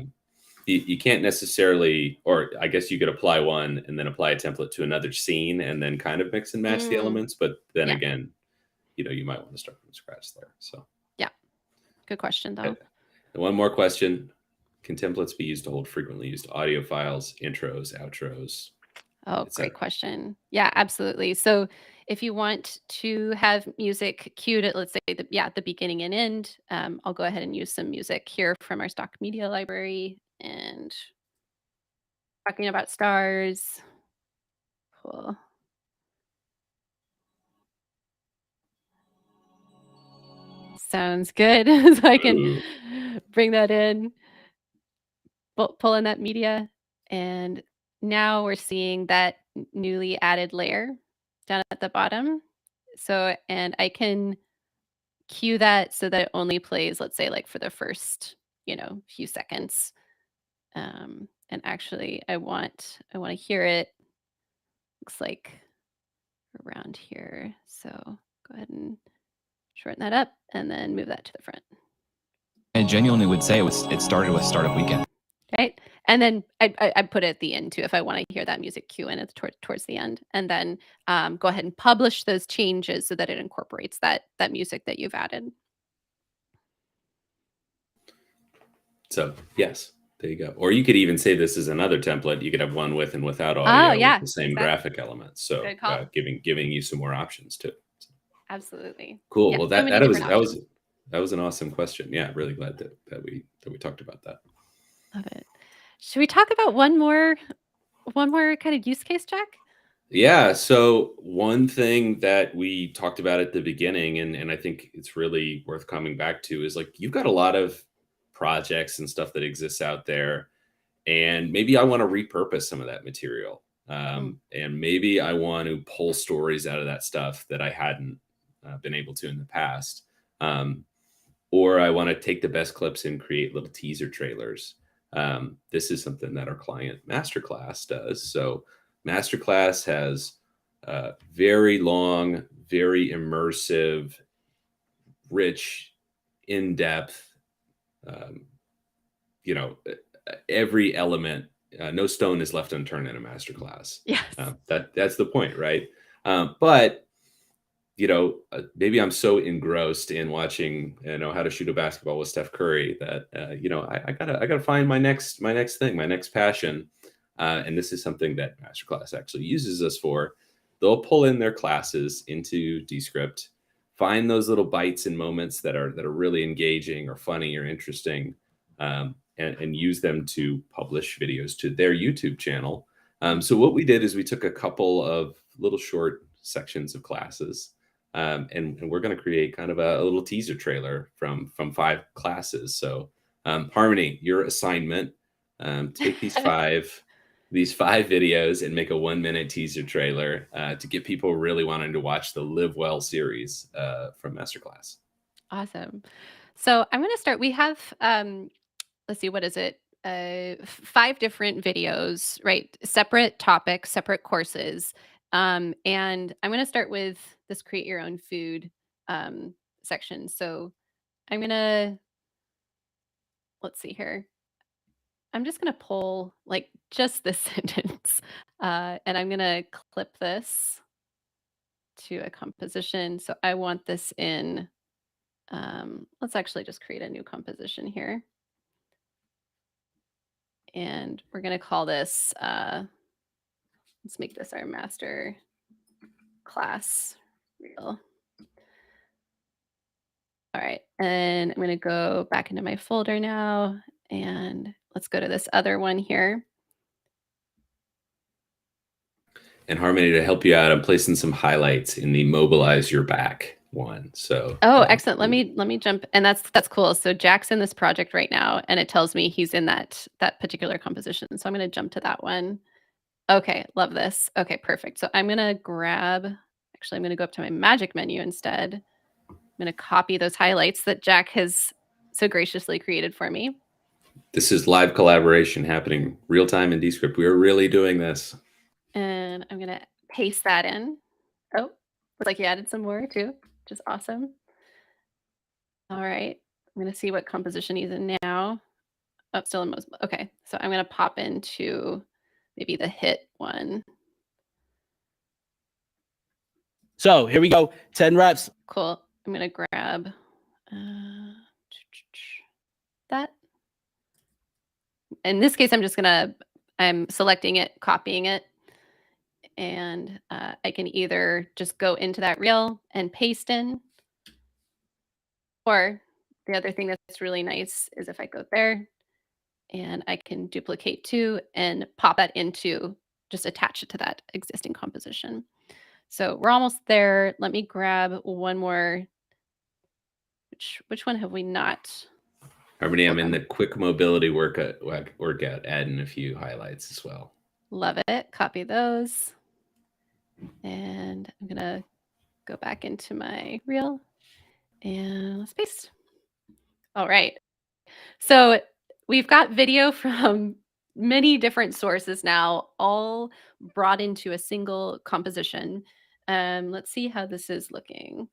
You can't necessarily, or I guess you could apply one and then apply a template to another scene and then kind of mix and match the elements. But then again, you might want to start from scratch there. So yeah, good question though. And one more question: can templates be used to hold frequently used audio files, intros, outros? Oh, great question. Yeah, absolutely. So if you want to have music cued at, let's say, the beginning and end, I'll go ahead and use some music here from our stock media library and talking about stars. Cool. Sounds good. So I can bring that in, pull in that media, and now we're seeing that newly added layer down at the bottom. So, and I can cue that so that it only plays, let's say, like for the first, few seconds. And actually, I want to hear it. Looks like around here. So go ahead and shorten that up, and then move that to the front. I genuinely would say it started with Startup Weekend. Right. And then I put it at the end too, if I want to hear that music cue in at towards the end, and then go ahead and publish those changes so that it incorporates that music that you've added. So yes, there you go. Or you could even say this is another template. You could have one with and without audio with the same graphic elements. So giving you some more options too. Absolutely. Cool. Yeah, well, that was an awesome question. Yeah, really glad that we talked about that. Love it. Should we talk about one more kind of use case, Jack? Yeah. So one thing that we talked about at the beginning, and I think it's really worth coming back to, is like, you've got a lot of projects and stuff that exists out there, and maybe I want to repurpose some of that material. And maybe I want to pull stories out of that stuff that I hadn't been able to in the past. Or I want to take the best clips and create little teaser trailers. This is something that our client Masterclass does. So Masterclass has very long, very immersive, rich, in-depth, every element, no stone is left unturned in a Masterclass. Yes. That's the point, right? But maybe I'm so engrossed in watching, how to shoot a basketball with Steph Curry that, I gotta find my next thing, my next passion. And this is something that Masterclass actually uses us for. They'll pull in their classes into Descript, find those little bites and moments that are really engaging or funny or interesting, and use them to publish videos to their YouTube channel. So what we did is we took a couple of little short sections of classes, and we're going to create kind of a little teaser trailer from 5 classes. So Harmony, your assignment, take these five videos and make a 1-minute teaser trailer to get people really wanting to watch the Live Well series from Masterclass. Awesome. So I'm going to start. We have, let's see, what is it? 5 different videos, right? Separate topics, separate courses. And I'm going to start with this create your own food section. So I'm going to, let's see here. I'm just going to pull like just this sentence and I'm going to clip this to a composition. So I want this in, let's actually just create a new composition here. And we're going to call this, let's make this our master class reel. All right. And I'm going to go back into my folder now. And let's go to this other one here. And Harmony, to help you out, I'm placing some highlights in the mobilize your back one. So excellent. Let me jump. And that's cool. So Jack's in this project right now, and it tells me he's in that particular composition. So I'm going to jump to that one. Okay, love this. Okay, perfect. So I'm going to grab, actually, I'm going to go up to my magic menu instead. I'm going to copy those highlights that Jack has so graciously created for me. This is live collaboration happening real time in Descript. We are really doing this. And I'm going to paste that in. Oh, looks like you added some more too, which is awesome. All right. I'm going to see what composition he's in now. Oh, still in most. Okay. So I'm going to pop into maybe the hit one. So here we go. 10 reps. Cool. I'm going to grab that. In this case, I'm selecting it, copying it. And I can either just go into that reel and paste in, or the other thing that's really nice is if I go there and I can duplicate too and pop that into, just attach it to that existing composition. So we're almost there. Let me grab one more. Which one have we not? Harmony, I'm in the quick mobility workout, adding a few highlights as well. Love it. Copy those. And I'm going to go back into my reel and let's paste. All right. So we've got video from many different sources now, all brought into a single composition. Let's see how this is looking.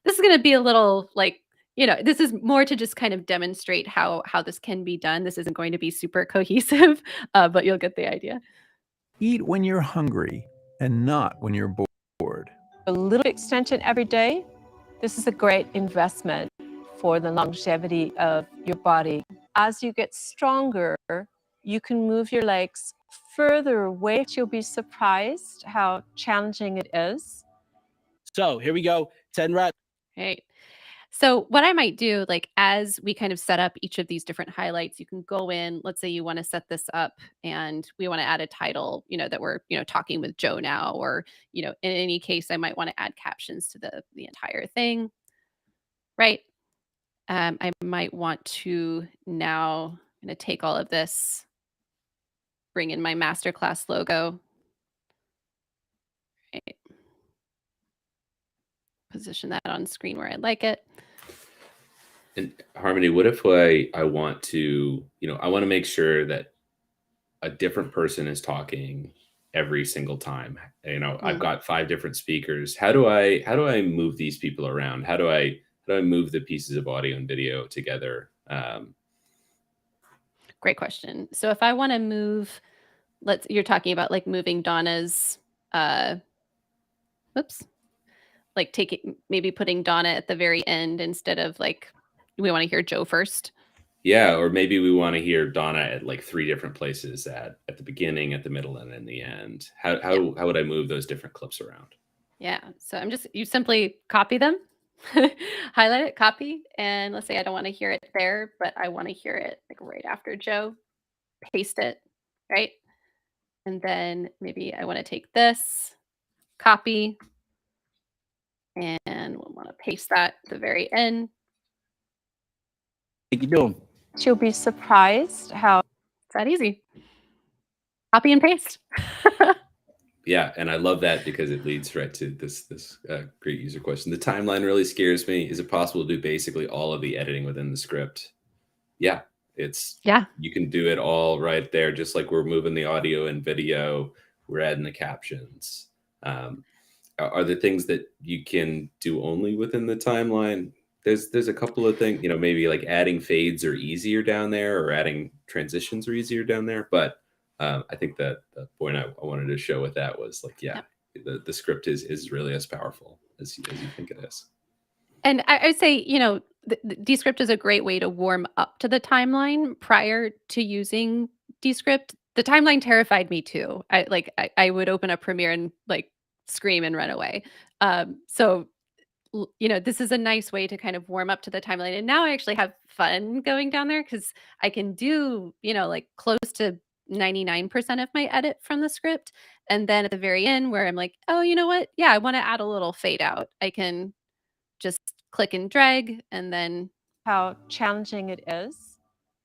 This is going to be a little like, this is more to just kind of demonstrate how this can be done. This isn't going to be super cohesive, but you'll get the idea. Eat when you're hungry and not when you're bored. A little extension every day. This is a great investment for the longevity of your body. As you get stronger, you can move your legs further away. You'll be surprised how challenging it is. So here we go. 10 reps. Right. So what I might do, like as we kind of set up each of these different highlights, you can go in, let's say you want to set this up and we want to add a title, that we're, talking with Joe now, or, in any case, I might want to add captions to the entire thing. Right. I might want to now, I'm going to take all of this, bring in my Masterclass logo. Right. Position that on screen where I like it. And Harmony, what if I want to, I want to make sure that a different person is talking every single time. I've got 5 different speakers. How do I move these people around? How do I move the pieces of audio and video together? Great question. So if I want to move, you're talking about like moving Donna's, like maybe putting Donna at the very end instead of like, we want to hear Joe first. Yeah, or maybe we want to hear Donna at like 3 different places at the beginning, at the middle, and in the end. How would I move those different clips around? Yeah, so you simply copy them, highlight it, copy, and let's say I don't want to hear it there, but I want to hear it like right after Joe. Paste it, right? And then maybe I want to take this, copy, And we'll want to paste that at the very end. What you doing? You'll be surprised how It's that easy. Copy and paste. Yeah, and I love that because it leads right to this great user question. The timeline really scares me. Is it possible to do basically all of the editing within the script? Yeah, you can do it all right there, just like we're moving the audio and video, we're adding the captions. Are there things that you can do only within the timeline? There's a couple of things, maybe like adding fades are easier down there, or adding transitions are easier down there. But I think that the point I wanted to show with that was like, the script is really as powerful as you think it is. And I would say, the Descript is a great way to warm up to the timeline prior to using Descript. The timeline terrified me too. I would open up Premiere and like scream and run away. So this is a nice way to kind of warm up to the timeline. And now I actually have fun going down there because I can do, like close to 99% of my edit from the script. And then at the very end where I'm like, oh, you know what? Yeah, I want to add a little fade out. I can just click and drag and then how challenging it is.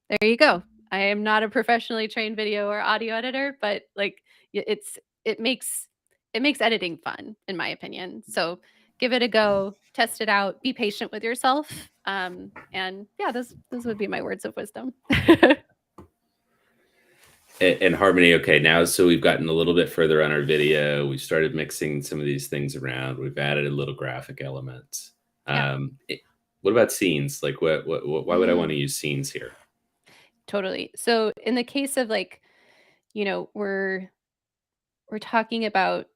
There you go. I am not a professionally trained video or audio editor, but like it makes editing fun in my opinion. So give it a go, test it out, be patient with yourself. And yeah, those would be my words of wisdom. And Harmony, okay, now so we've gotten a little bit further on our video. We started mixing some of these things around. We've added a little graphic elements. What about scenes? Like why would I want to use scenes here? Totally. So in the case of like, we're talking about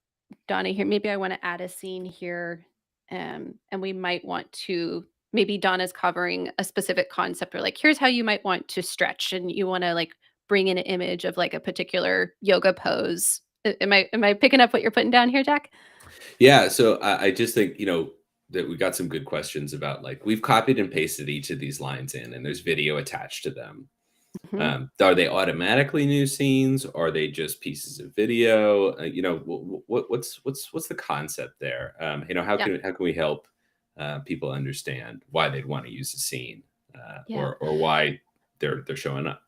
Donna here. Maybe I want to add a scene here. And we might want to, maybe Donna's covering a specific concept, or like, here's how you might want to stretch, and you want to like bring in an image of like a particular yoga pose. Am I picking up what you're putting down here, Jack? Yeah. So I just think, that we got some good questions about like, we've copied and pasted each of these lines in, and there's video attached to them. Mm-hmm. Are they automatically new scenes? Are they just pieces of video? What's the concept there? How can we help people understand why they'd want to use a scene, or why they're showing up?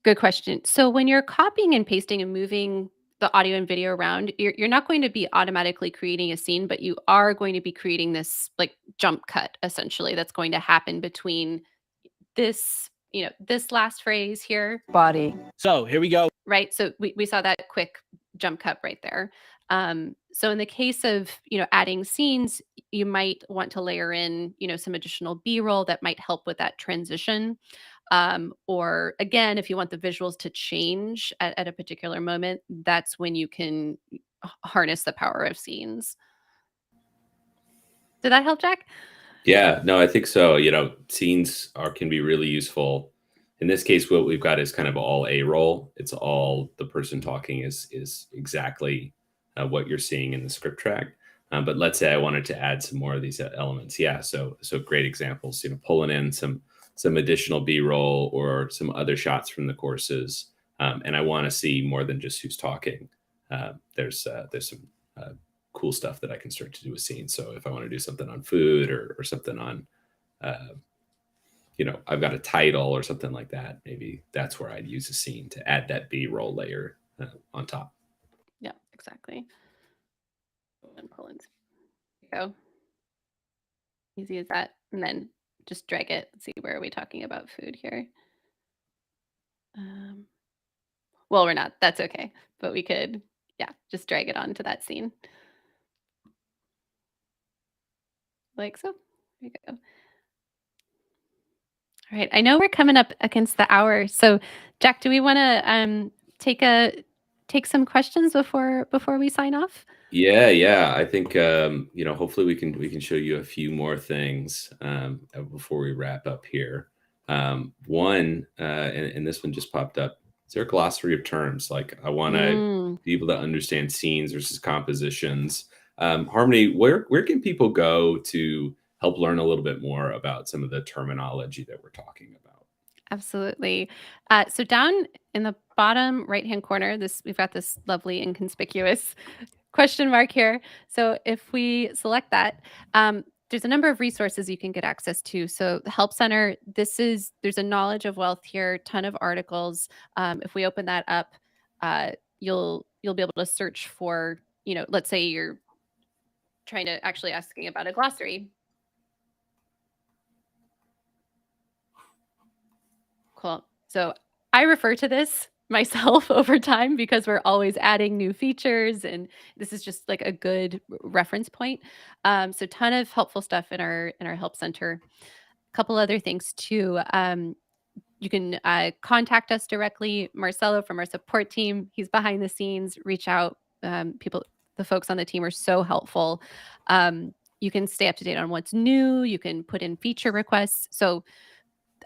Good question. So when you're copying and pasting and moving the audio and video around, you're not going to be automatically creating a scene, but you are going to be creating this like jump cut essentially that's going to happen between this, this last phrase here. Body. So here we go. Right. So we saw that quick jump cut right there. So in the case of, adding scenes, you might want to layer in, some additional B-roll that might help with that transition. Or again, if you want the visuals to change at a particular moment, that's when you can harness the power of scenes. Did that help, Jack? Yeah, no, I think so. Scenes can be really useful. In this case, what we've got is kind of all A-roll. It's all the person talking is exactly what you're seeing in the script track. But let's say I wanted to add some more of these elements. Yeah, so great examples. pulling in some additional B-roll or some other shots from the courses, and I want to see more than just who's talking. There's some cool stuff that I can start to do with scenes. So if I want to do something on food or something on, I've got a title or something like that, maybe that's where I'd use a scene to add that B-roll layer on top. Yeah, exactly. And pull in. Go. Easy as that. And then just drag it. Let's see, where are we talking about food here? Well, we're not. That's okay. But we could, just drag it onto that scene. Like so. There you go. All right. I know we're coming up against the hour. So, Jack, do we want to take some questions before we sign off? Yeah. I think hopefully we can show you a few more things before we wrap up here. One, and this one just popped up. Is there a glossary of terms? Like I want to be able to understand scenes versus compositions. Harmony, where can people go to help learn a little bit more about some of the terminology that we're talking about? Absolutely. So down in the bottom right-hand corner, we've got this lovely inconspicuous question mark here. So if we select that, there's a number of resources you can get access to. So the Help Center, there's a knowledge of wealth here, ton of articles. If we open that up, you'll be able to search for, let's say you're trying to actually asking about a glossary. Cool. So I refer to this myself over time because we're always adding new features, and this is just like a good reference point. So ton of helpful stuff in our Help Center. A couple other things too. You can contact us directly. Marcelo from our support team, he's behind the scenes. Reach out. The folks on the team are so helpful. You can stay up to date on what's new. You can put in feature requests. So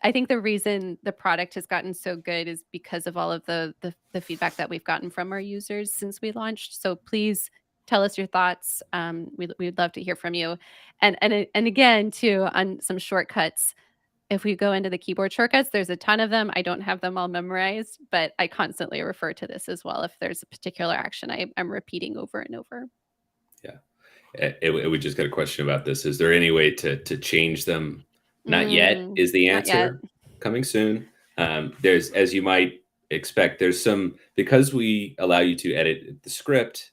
I think the reason the product has gotten so good is because of all of the feedback that we've gotten from our users since we launched. So please tell us your thoughts. We'd love to hear from you. And again, too, on some shortcuts. If we go into the keyboard shortcuts, there's a ton of them. I don't have them all memorized, but I constantly refer to this as well. If there's a particular action I'm repeating over and over. Yeah. We just got a question about this. Is there any way to change them? Not yet is the answer. Coming soon. There's, as you might expect, there's some, because we allow you to edit the script,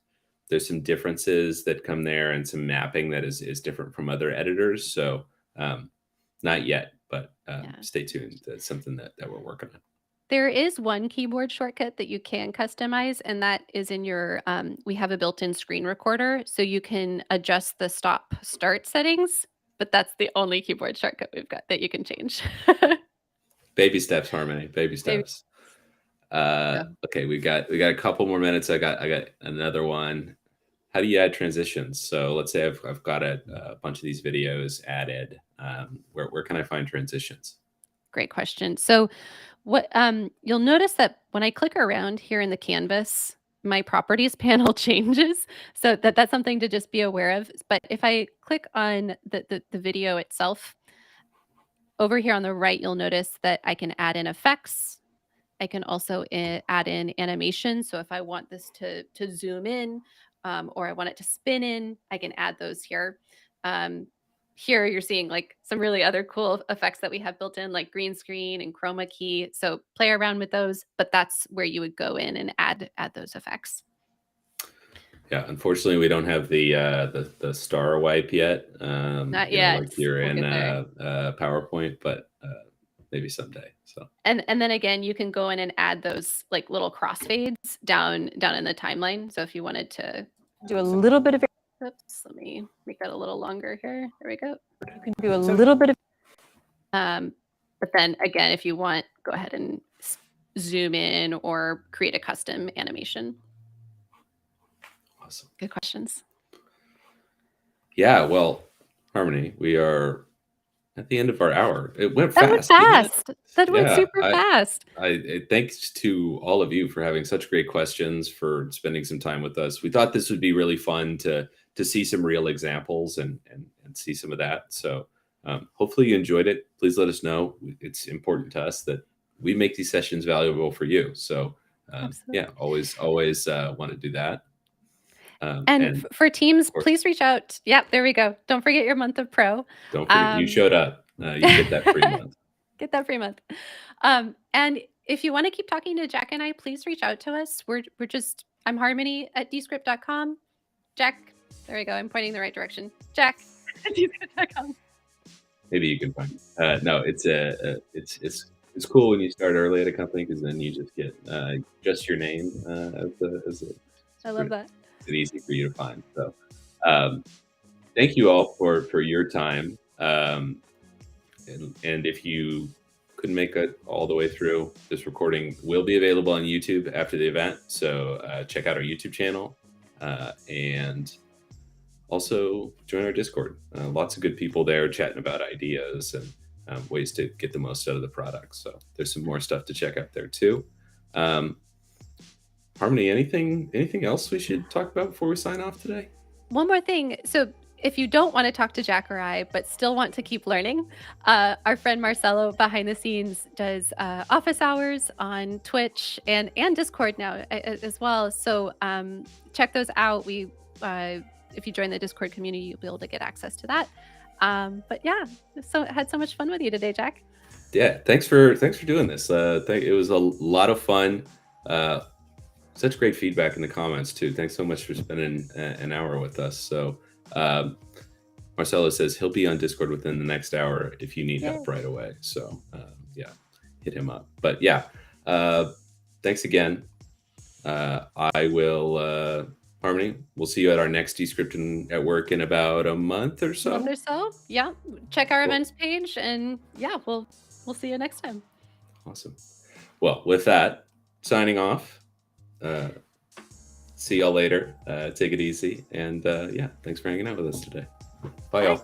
there's some differences that come there and some mapping that is different from other editors. So not yet, but stay tuned. That's something that we're working on. There is one keyboard shortcut that you can customize, and that is in your, we have a built-in screen recorder, so you can adjust the stop-start settings, but that's the only keyboard shortcut we've got that you can change. Baby steps, Harmony. Baby steps. Okay, we got a couple more minutes. I got another one. How do you add transitions? So let's say I've got a bunch of these videos added. Where can I find transitions? Great question. So what you'll notice that when I click around here in the canvas, my properties panel changes. So that's something to just be aware of. But if I click on the video itself, over here on the right, you'll notice that I can add in effects. I can also add in animation. So if I want this to zoom in, or I want it to spin in, I can add those here. Here you're seeing like some really other cool effects that we have built in, like green screen and chroma key. So play around with those, but that's where you would go in and add those effects. Yeah, unfortunately, we don't have the star wipe yet. Not yet. Like you're in PowerPoint, but maybe someday. So and then again, you can go in and add those like little crossfades down in the timeline. So if you wanted to do a little bit of, oops, let me make that a little longer here. There we go. you can do a little bit of, but then again, if you want, go ahead and zoom in or create a custom animation. Awesome. Good questions. Yeah, well, Harmony, we are at the end of our hour. It went That fast. went didn't it? fast. That went super fast. Thanks to all of you for having such great questions, for spending some time with us. We thought this would be really fun to see some real examples and see some of that. So hopefully you enjoyed it. Please let us know. It's important to us that we make these sessions valuable for you. So yeah, always want to do that. And for teams, please reach out. Yep, there we go. Don't forget your month of pro. Don't forget, you showed up. You get that free month. Get that free month. And if you want to keep talking to Jack and I, please reach out to us. I'm Harmony at Descript.com. Jack, there we go. I'm pointing the right direction. Jack at Descript.com. Maybe you can find it. No, it's cool when you start early at a company, because then you just get just your name I love that. It's easy for you to find. So thank you all for your time. And if you couldn't make it all the way through, this recording will be available on YouTube after the event. So check out our YouTube channel and also join our Discord. Lots of good people there chatting about ideas and ways to get the most out of the product. So there's some more stuff to check out there too. Harmony, anything else we should talk about before we sign off today? One more thing. So if you don't want to talk to Jack or I, but still want to keep learning, our friend Marcelo behind the scenes does office hours on Twitch and Discord now as well. So check those out. We if you join the Discord community, you'll be able to get access to that. But yeah, so had so much fun with you today, Jack. Yeah, thanks for doing this. It was a lot of fun. Such great feedback in the comments too. Thanks so much for spending an hour with us. So Marcelo says he'll be on Discord within the next hour if you need help right away. So yeah, hit him up. But yeah, thanks again. I will, Harmony, we'll see you at our next Descript at Work in about a month or so. Yeah, check our events page, and yeah, we'll see you next time. Awesome. Well, with that, signing off. See y'all later. Take it easy. And yeah, thanks for hanging out with us today. Bye, y'all.